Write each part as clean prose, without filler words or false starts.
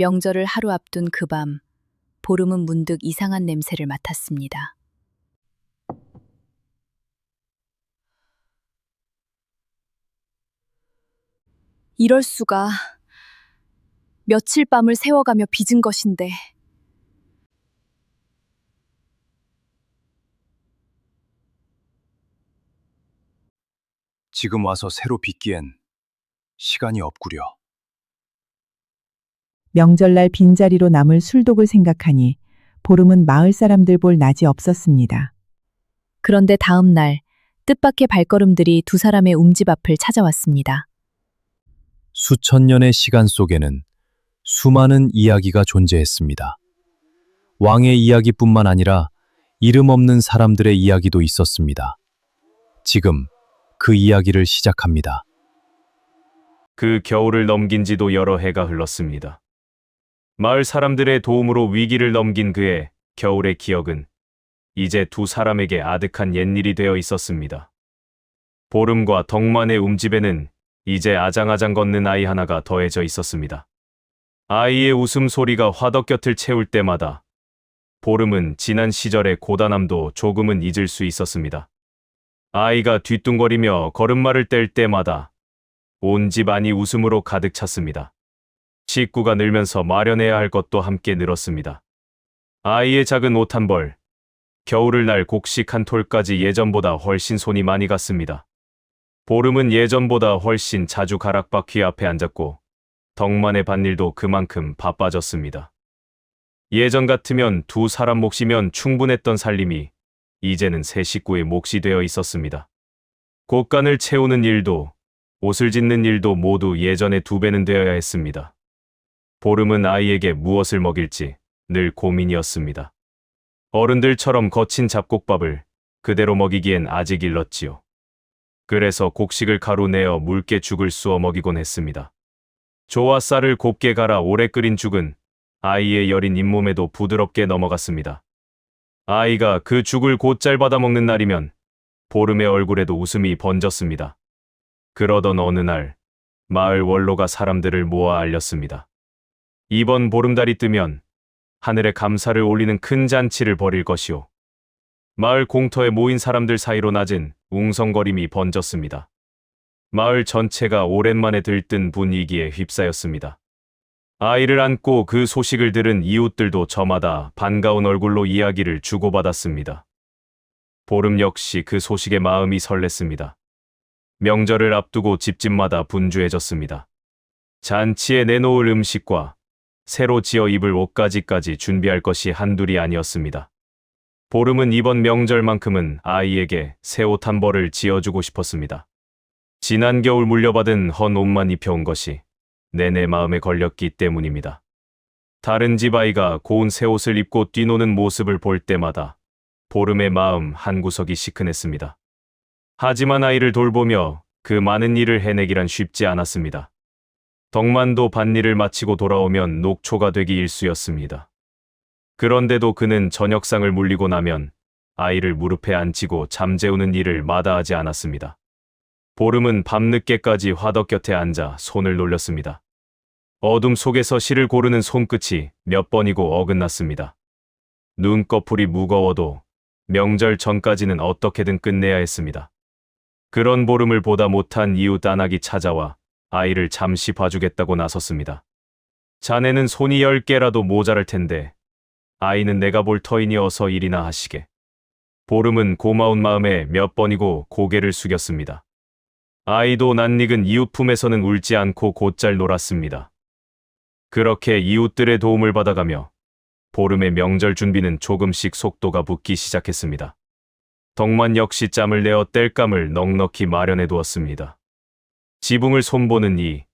명절을 하루 앞둔 그 밤, 보름은 문득 이상한 냄새를 맡았습니다. 이럴 수가. 며칠 밤을 새워가며 빚은 것인데. 지금 와서 새로 빚기엔 시간이 없구려. 명절날 빈자리로 남을 술독을 생각하니 보름은 마을 사람들 볼 낯이 없었습니다. 그런데 다음 날, 뜻밖의 발걸음들이 두 사람의 움집 앞을 찾아왔습니다. 수천 년의 시간 속에는 수많은 이야기가 존재했습니다. 왕의 이야기뿐만 아니라 이름 없는 사람들의 이야기도 있었습니다. 지금 그 이야기를 시작합니다. 그 겨울을 넘긴 지도 여러 해가 흘렀습니다. 마을 사람들의 도움으로 위기를 넘긴 그의 겨울의 기억은 이제 두 사람에게 아득한 옛일이 되어 있었습니다. 보름과 덕만의 움집에는 이제 아장아장 걷는 아이 하나가 더해져 있었습니다. 아이의 웃음소리가 화덕곁을 채울 때마다 보름은 지난 시절의 고단함도 조금은 잊을 수 있었습니다. 아이가 뒤뚱거리며 걸음마를 뗄 때마다 온 집 안이 웃음으로 가득 찼습니다. 식구가 늘면서 마련해야 할 것도 함께 늘었습니다. 아이의 작은 옷 한 벌, 겨울을 날 곡식 한 톨까지 예전보다 훨씬 손이 많이 갔습니다. 보름은 예전보다 훨씬 자주 가락바퀴 앞에 앉았고 덕만의 밭일도 그만큼 바빠졌습니다. 예전 같으면 두 사람 몫이면 충분했던 살림이 이제는 세 식구의 몫이 되어 있었습니다. 곡간을 채우는 일도 옷을 짓는 일도 모두 예전의 2배는 되어야 했습니다. 보름은 아이에게 무엇을 먹일지 늘 고민이었습니다. 어른들처럼 거친 잡곡밥을 그대로 먹이기엔 아직 일렀지요. 그래서 곡식을 가루 내어 묽게 죽을 쑤어 먹이곤 했습니다. 조와 쌀을 곱게 갈아 오래 끓인 죽은 아이의 여린 잇몸에도 부드럽게 넘어갔습니다. 아이가 그 죽을 곧잘 받아 먹는 날이면 보름의 얼굴에도 웃음이 번졌습니다. 그러던 어느 날 마을 원로가 사람들을 모아 알렸습니다. 이번 보름달이 뜨면 하늘에 감사를 올리는 큰 잔치를 벌일 것이오. 마을 공터에 모인 사람들 사이로 낮은 웅성거림이 번졌습니다. 마을 전체가 오랜만에 들뜬 분위기에 휩싸였습니다. 아이를 안고 그 소식을 들은 이웃들도 저마다 반가운 얼굴로 이야기를 주고받았습니다. 보름 역시 그 소식에 마음이 설렜습니다. 명절을 앞두고 집집마다 분주해졌습니다. 잔치에 내놓을 음식과 새로 지어 입을 옷까지까지 준비할 것이 한둘이 아니었습니다. 보름은 이번 명절만큼은 아이에게 새 옷 한 벌을 지어주고 싶었습니다. 지난 겨울 물려받은 헌 옷만 입혀온 것이 내내 마음에 걸렸기 때문입니다. 다른 집 아이가 고운 새 옷을 입고 뛰노는 모습을 볼 때마다 보름의 마음 한구석이 시큰했습니다. 하지만 아이를 돌보며 그 많은 일을 해내기란 쉽지 않았습니다. 덕만도 밭일을 마치고 돌아오면 녹초가 되기 일쑤였습니다. 그런데도 그는 저녁상을 물리고 나면 아이를 무릎에 앉히고 잠재우는 일을 마다하지 않았습니다. 보름은 밤늦게까지 화덕 곁에 앉아 손을 놀렸습니다. 어둠 속에서 실을 고르는 손끝이 몇 번이고 어긋났습니다. 눈꺼풀이 무거워도 명절 전까지는 어떻게든 끝내야 했습니다. 그런 보름을 보다 못한 이웃 안악이 찾아와 아이를 잠시 봐주겠다고 나섰습니다. 자네는 손이 10개라도 모자랄 텐데 아이는 내가 볼 터이니 어서 일이나 하시게. 보름은 고마운 마음에 몇 번이고 고개를 숙였습니다. 아이도 낯익은 이웃 품에서는 울지 않고 곧잘 놀았습니다. 그렇게 이웃들의 도움을 받아가며 보름의 명절 준비는 조금씩 속도가 붙기 시작했습니다. 덕만 역시 짬을 내어 땔감을 넉넉히 마련해 두었습니다. 지붕을 손보는 이,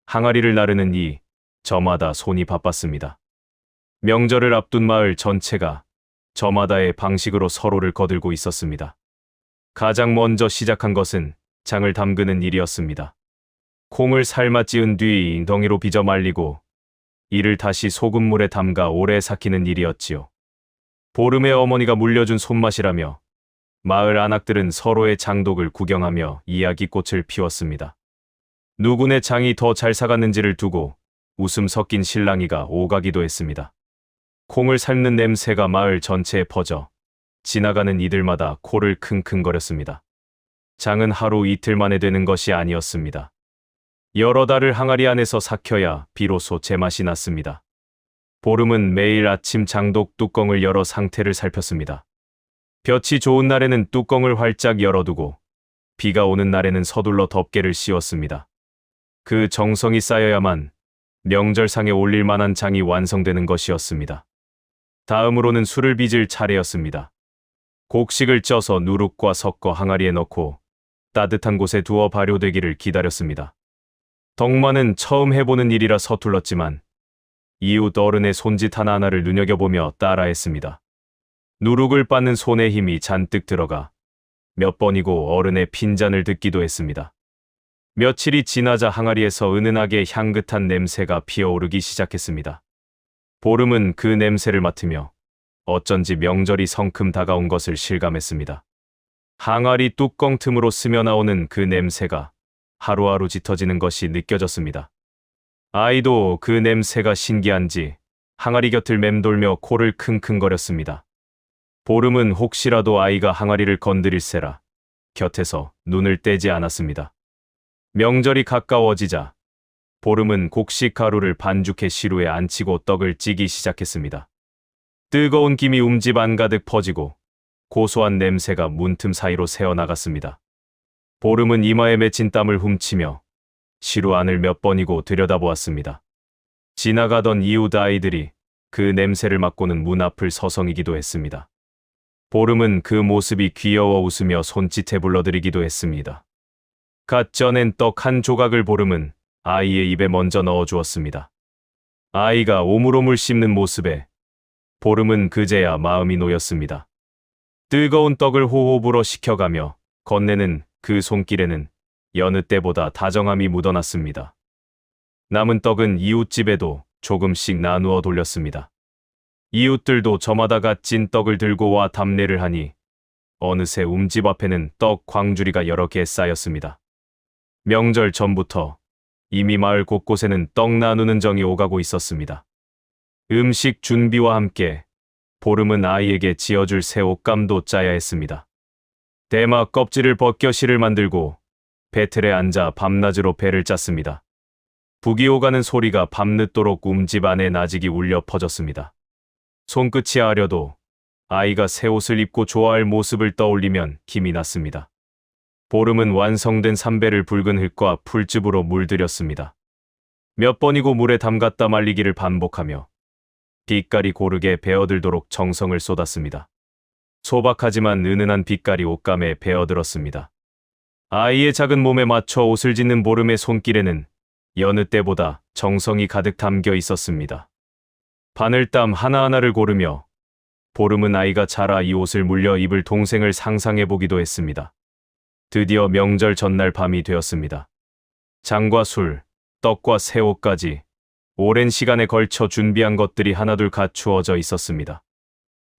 항아리를 나르는 이, 저마다 손이 바빴습니다. 명절을 앞둔 마을 전체가 저마다의 방식으로 서로를 거들고 있었습니다. 가장 먼저 시작한 것은 장을 담그는 일이었습니다. 콩을 삶아 찌은 뒤 덩이로 빚어 말리고 이를 다시 소금물에 담가 오래 삭히는 일이었지요. 보름의 어머니가 물려준 손맛이라며 마을 안악들은 서로의 장독을 구경하며 이야기꽃을 피웠습니다. 누구네 장이 더 잘 사갔는지를 두고 웃음 섞인 실랑이가 오가기도 했습니다. 콩을 삶는 냄새가 마을 전체에 퍼져 지나가는 이들마다 코를 킁킁거렸습니다. 장은 하루 이틀 만에 되는 것이 아니었습니다. 여러 달을 항아리 안에서 삭혀야 비로소 제맛이 났습니다. 보름은 매일 아침 장독 뚜껑을 열어 상태를 살폈습니다. 볕이 좋은 날에는 뚜껑을 활짝 열어두고 비가 오는 날에는 서둘러 덮개를 씌웠습니다. 그 정성이 쌓여야만 명절상에 올릴 만한 장이 완성되는 것이었습니다. 다음으로는 술을 빚을 차례였습니다. 곡식을 쪄서 누룩과 섞어 항아리에 넣고 따뜻한 곳에 두어 발효되기를 기다렸습니다. 덕만은 처음 해보는 일이라 서툴렀지만 이웃 어른의 손짓 하나하나를 눈여겨보며 따라했습니다. 누룩을 빻는 손에 힘이 잔뜩 들어가 몇 번이고 어른의 핀잔을 듣기도 했습니다. 며칠이 지나자 항아리에서 은은하게 향긋한 냄새가 피어오르기 시작했습니다. 보름은 그 냄새를 맡으며 어쩐지 명절이 성큼 다가온 것을 실감했습니다. 항아리 뚜껑 틈으로 스며나오는 그 냄새가 하루하루 짙어지는 것이 느껴졌습니다. 아이도 그 냄새가 신기한지 항아리 곁을 맴돌며 코를 킁킁거렸습니다. 보름은 혹시라도 아이가 항아리를 건드릴세라 곁에서 눈을 떼지 않았습니다. 명절이 가까워지자 보름은 곡식 가루를 반죽해 시루에 안치고 떡을 찌기 시작했습니다. 뜨거운 김이 움집 안 가득 퍼지고 고소한 냄새가 문틈 사이로 새어나갔습니다. 보름은 이마에 맺힌 땀을 훔치며 시루 안을 몇 번이고 들여다보았습니다. 지나가던 이웃 아이들이 그 냄새를 맡고는 문 앞을 서성이기도 했습니다. 보름은 그 모습이 귀여워 웃으며 손짓해 불러들이기도 했습니다. 갓 쪄낸 떡 한 조각을 보름은 아이의 입에 먼저 넣어주었습니다. 아이가 오물오물 씹는 모습에 보름은 그제야 마음이 놓였습니다. 뜨거운 떡을 호호 불어 식혀가며 건네는 그 손길에는 여느 때보다 다정함이 묻어났습니다. 남은 떡은 이웃집에도 조금씩 나누어 돌렸습니다. 이웃들도 저마다 갓 찐 떡을 들고 와 답례를 하니 어느새 움집 앞에는 떡 광주리가 여러 개 쌓였습니다. 명절 전부터 이미 마을 곳곳에는 떡 나누는 정이 오가고 있었습니다. 음식 준비와 함께 보름은 아이에게 지어줄 새 옷감도 짜야 했습니다. 대마 껍질을 벗겨 실을 만들고 배틀에 앉아 밤낮으로 배를 짰습니다. 북이 오가는 소리가 밤늦도록 움집 안에 나직이 울려 퍼졌습니다. 손끝이 아려도 아이가 새 옷을 입고 좋아할 모습을 떠올리면 김이 났습니다. 보름은 완성된 삼배를 붉은 흙과 풀즙으로 물들였습니다. 몇 번이고 물에 담갔다 말리기를 반복하며 빛깔이 고르게 배어들도록 정성을 쏟았습니다. 소박하지만 은은한 빛깔이 옷감에 배어들었습니다. 아이의 작은 몸에 맞춰 옷을 짓는 보름의 손길에는 여느 때보다 정성이 가득 담겨 있었습니다. 바늘땀 하나하나를 고르며 보름은 아이가 자라 이 옷을 물려 입을 동생을 상상해보기도 했습니다. 드디어 명절 전날 밤이 되었습니다. 장과 술, 떡과 새 옷까지 오랜 시간에 걸쳐 준비한 것들이 하나둘 갖추어져 있었습니다.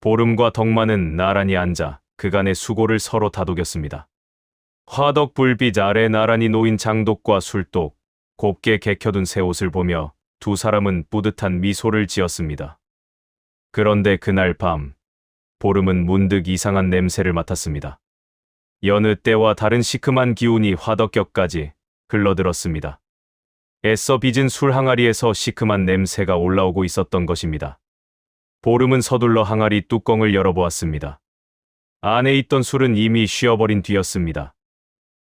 보름과 덕만은 나란히 앉아 그간의 수고를 서로 다독였습니다. 화덕 불빛 아래 나란히 놓인 장독과 술독, 곱게 개켜둔 새 옷을 보며 두 사람은 뿌듯한 미소를 지었습니다. 그런데 그날 밤, 보름은 문득 이상한 냄새를 맡았습니다. 여느 때와 다른 시큼한 기운이 화덕격까지 흘러들었습니다. 애써 빚은 술 항아리에서 시큼한 냄새가 올라오고 있었던 것입니다. 보름은 서둘러 항아리 뚜껑을 열어보았습니다. 안에 있던 술은 이미 쉬어버린 뒤였습니다.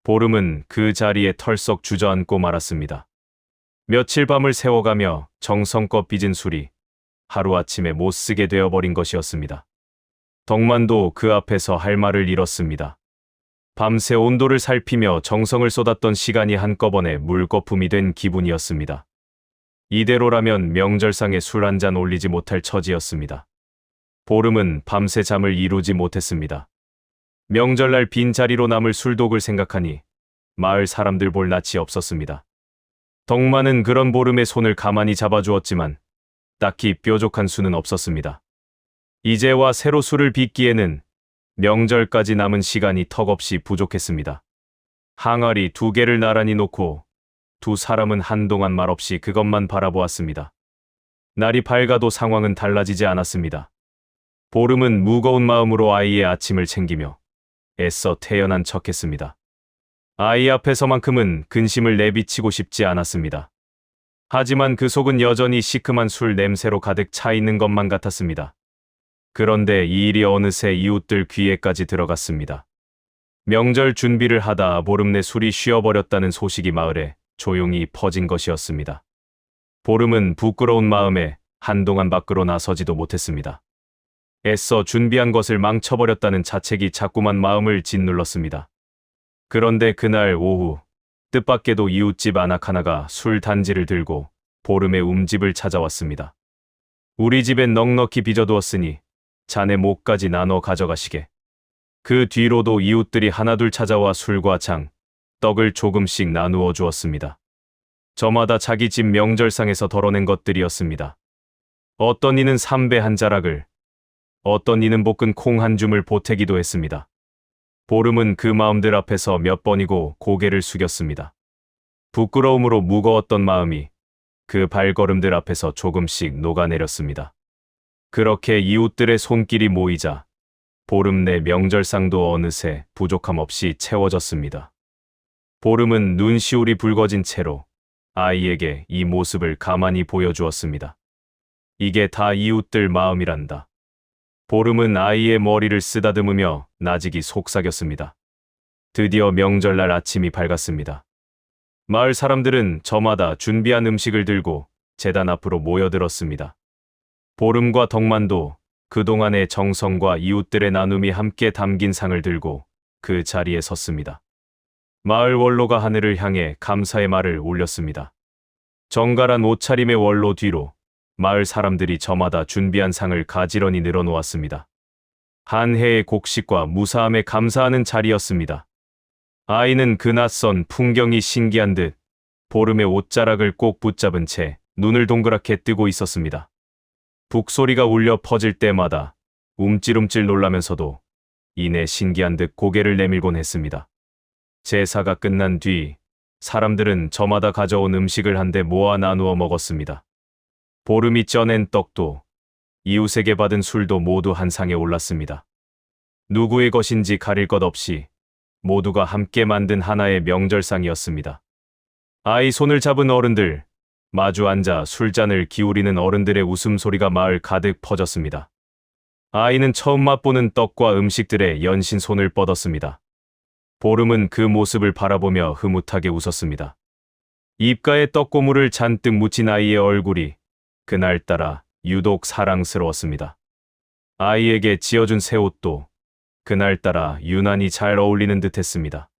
보름은 그 자리에 털썩 주저앉고 말았습니다. 며칠 밤을 새워가며 정성껏 빚은 술이 하루아침에 못쓰게 되어버린 것이었습니다. 덕만도 그 앞에서 할 말을 잃었습니다. 밤새 온도를 살피며 정성을 쏟았던 시간이 한꺼번에 물거품이 된 기분이었습니다. 이대로라면 명절상에 술 한 잔 올리지 못할 처지였습니다. 보름은 밤새 잠을 이루지 못했습니다. 명절날 빈자리로 남을 술독을 생각하니 마을 사람들 볼 낯이 없었습니다. 덕만은 그런 보름의 손을 가만히 잡아주었지만 딱히 뾰족한 수는 없었습니다. 이제와 새로 술을 빚기에는 명절까지 남은 시간이 턱없이 부족했습니다. 항아리 2개를 나란히 놓고 두 사람은 한동안 말없이 그것만 바라보았습니다. 날이 밝아도 상황은 달라지지 않았습니다. 보름은 무거운 마음으로 아이의 아침을 챙기며 애써 태연한 척했습니다. 아이 앞에서만큼은 근심을 내비치고 싶지 않았습니다. 하지만 그 속은 여전히 시큼한 술 냄새로 가득 차 있는 것만 같았습니다. 그런데 이 일이 어느새 이웃들 귀에까지 들어갔습니다. 명절 준비를 하다 보름내 술이 쉬어버렸다는 소식이 마을에 조용히 퍼진 것이었습니다. 보름은 부끄러운 마음에 한동안 밖으로 나서지도 못했습니다. 애써 준비한 것을 망쳐버렸다는 자책이 자꾸만 마음을 짓눌렀습니다. 그런데 그날 오후 뜻밖에도 이웃집 아낙 하나가 술 단지를 들고 보름의 움집을 찾아왔습니다. 우리 집엔 넉넉히 빚어두었으니 자네 몫까지 나눠 가져가시게. 그 뒤로도 이웃들이 하나둘 찾아와 술과 장, 떡을 조금씩 나누어 주었습니다. 저마다 자기 집 명절상에서 덜어낸 것들이었습니다. 어떤 이는 삼배 한 자락을, 어떤 이는 볶은 콩 한 줌을 보태기도 했습니다. 보름은 그 마음들 앞에서 몇 번이고 고개를 숙였습니다. 부끄러움으로 무거웠던 마음이 그 발걸음들 앞에서 조금씩 녹아내렸습니다. 그렇게 이웃들의 손길이 모이자 보름 내 명절상도 어느새 부족함 없이 채워졌습니다. 보름은 눈시울이 붉어진 채로 아이에게 이 모습을 가만히 보여주었습니다. 이게 다 이웃들 마음이란다. 보름은 아이의 머리를 쓰다듬으며 나직이 속삭였습니다. 드디어 명절날 아침이 밝았습니다. 마을 사람들은 저마다 준비한 음식을 들고 제단 앞으로 모여들었습니다. 보름과 덕만도 그동안의 정성과 이웃들의 나눔이 함께 담긴 상을 들고 그 자리에 섰습니다. 마을 원로가 하늘을 향해 감사의 말을 올렸습니다. 정갈한 옷차림의 원로 뒤로 마을 사람들이 저마다 준비한 상을 가지런히 늘어놓았습니다. 한 해의 곡식과 무사함에 감사하는 자리였습니다. 아이는 그 낯선 풍경이 신기한 듯 보름의 옷자락을 꼭 붙잡은 채 눈을 동그랗게 뜨고 있었습니다. 북소리가 울려 퍼질 때마다 움찔움찔 놀라면서도 이내 신기한 듯 고개를 내밀곤 했습니다. 제사가 끝난 뒤 사람들은 저마다 가져온 음식을 한데 모아 나누어 먹었습니다. 보름이 쪄낸 떡도 이웃에게 받은 술도 모두 한 상에 올랐습니다. 누구의 것인지 가릴 것 없이 모두가 함께 만든 하나의 명절상이었습니다. 아이 손을 잡은 어른들, 마주 앉아 술잔을 기울이는 어른들의 웃음소리가 마을 가득 퍼졌습니다. 아이는 처음 맛보는 떡과 음식들에 연신 손을 뻗었습니다. 보름은 그 모습을 바라보며 흐뭇하게 웃었습니다. 입가에 떡고물을 잔뜩 묻힌 아이의 얼굴이 그날따라 유독 사랑스러웠습니다. 아이에게 지어준 새 옷도 그날따라 유난히 잘 어울리는 듯했습니다.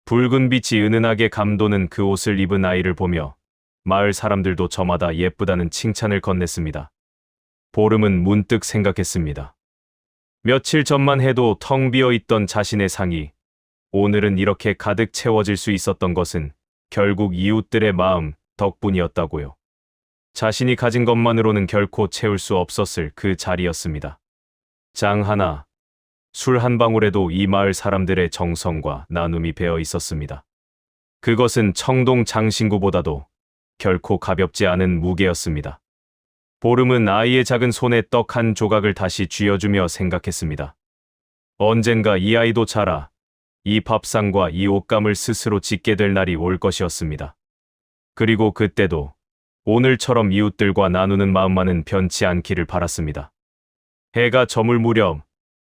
붉은 빛이 은은하게 감도는 그 옷을 입은 아이를 보며 마을 사람들도 저마다 예쁘다는 칭찬을 건넸습니다. 보름은 문득 생각했습니다. 며칠 전만 해도 텅 비어 있던 자신의 상이 오늘은 이렇게 가득 채워질 수 있었던 것은 결국 이웃들의 마음 덕분이었다고요. 자신이 가진 것만으로는 결코 채울 수 없었을 그 자리였습니다. 장 하나, 술 한 방울에도 이 마을 사람들의 정성과 나눔이 배어 있었습니다. 그것은 청동 장신구보다도 결코 가볍지 않은 무게였습니다. 보름은 아이의 작은 손에 떡 한 조각을 다시 쥐어주며 생각했습니다. 언젠가 이 아이도 자라 이 밥상과 이 옷감을 스스로 짓게 될 날이 올 것이었습니다. 그리고 그때도 오늘처럼 이웃들과 나누는 마음만은 변치 않기를 바랐습니다. 해가 저물 무렵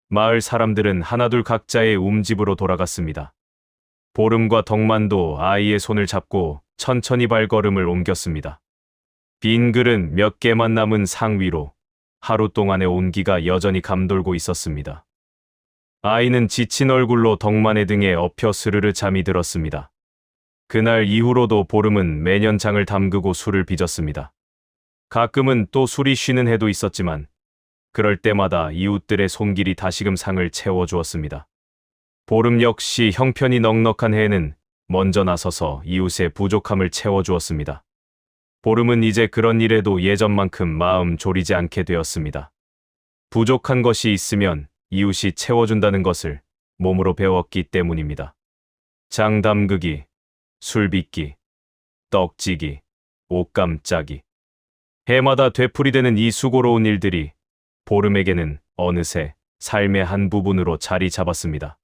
마을 사람들은 하나둘 각자의 움집으로 돌아갔습니다. 보름과 덕만도 아이의 손을 잡고 천천히 발걸음을 옮겼습니다. 빈 그릇 몇 개만 남은 상 위로 하루 동안의 온기가 여전히 감돌고 있었습니다. 아이는 지친 얼굴로 덕만의 등에 엎여 스르르 잠이 들었습니다. 그날 이후로도 보름은 매년 장을 담그고 술을 빚었습니다. 가끔은 또 술이 쉬는 해도 있었지만 그럴 때마다 이웃들의 손길이 다시금 상을 채워주었습니다. 보름 역시 형편이 넉넉한 해에는 먼저 나서서 이웃의 부족함을 채워주었습니다. 보름은 이제 그런 일에도 예전만큼 마음 졸이지 않게 되었습니다. 부족한 것이 있으면 이웃이 채워준다는 것을 몸으로 배웠기 때문입니다. 장 담그기, 술 빚기, 떡지기, 옷감 짜기. 해마다 되풀이되는 이 수고로운 일들이 보름에게는 어느새 삶의 한 부분으로 자리 잡았습니다.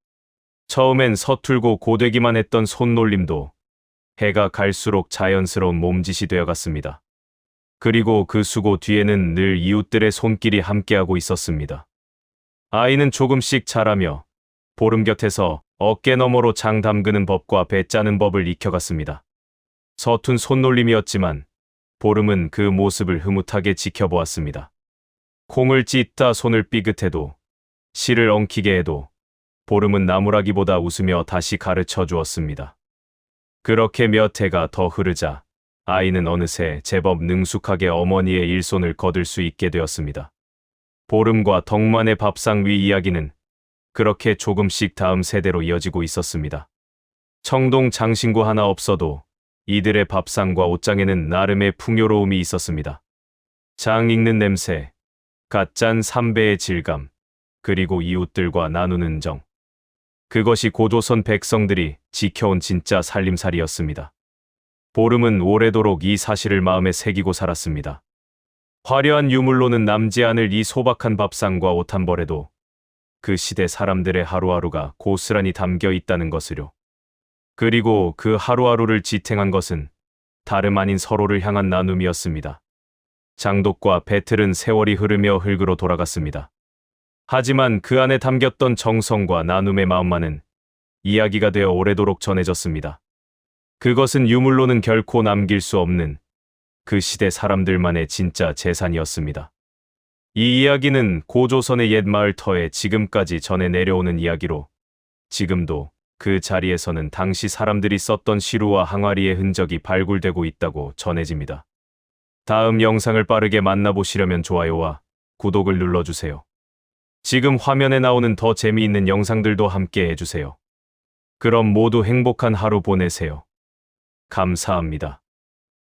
처음엔 서툴고 고되기만 했던 손놀림도 해가 갈수록 자연스러운 몸짓이 되어갔습니다. 그리고 그 수고 뒤에는 늘 이웃들의 손길이 함께하고 있었습니다. 아이는 조금씩 자라며 보름 곁에서 어깨 너머로 장 담그는 법과 배 짜는 법을 익혀갔습니다. 서툰 손놀림이었지만 보름은 그 모습을 흐뭇하게 지켜보았습니다. 콩을 찢다 손을 삐끗해도 실을 엉키게 해도 보름은 나무라기보다 웃으며 다시 가르쳐 주었습니다. 그렇게 몇 해가 더 흐르자 아이는 어느새 제법 능숙하게 어머니의 일손을 거들 수 있게 되었습니다. 보름과 덕만의 밥상 위 이야기는 그렇게 조금씩 다음 세대로 이어지고 있었습니다. 청동 장신구 하나 없어도 이들의 밥상과 옷장에는 나름의 풍요로움이 있었습니다. 장 익는 냄새, 갓 짠 삼배의 질감, 그리고 이웃들과 나누는 정. 그것이 고조선 백성들이 지켜온 진짜 살림살이였습니다. 보름은 오래도록 이 사실을 마음에 새기고 살았습니다. 화려한 유물로는 남지 않을 이 소박한 밥상과 옷 한 벌에도 그 시대 사람들의 하루하루가 고스란히 담겨 있다는 것을요. 그리고 그 하루하루를 지탱한 것은 다름 아닌 서로를 향한 나눔이었습니다. 장독과 배틀은 세월이 흐르며 흙으로 돌아갔습니다. 하지만 그 안에 담겼던 정성과 나눔의 마음만은 이야기가 되어 오래도록 전해졌습니다. 그것은 유물로는 결코 남길 수 없는 그 시대 사람들만의 진짜 재산이었습니다. 이 이야기는 고조선의 옛 마을 터에 지금까지 전해 내려오는 이야기로 지금도 그 자리에서는 당시 사람들이 썼던 시루와 항아리의 흔적이 발굴되고 있다고 전해집니다. 다음 영상을 빠르게 만나보시려면 좋아요와 구독을 눌러주세요. 지금 화면에 나오는 더 재미있는 영상들도 함께 해주세요. 그럼 모두 행복한 하루 보내세요. 감사합니다.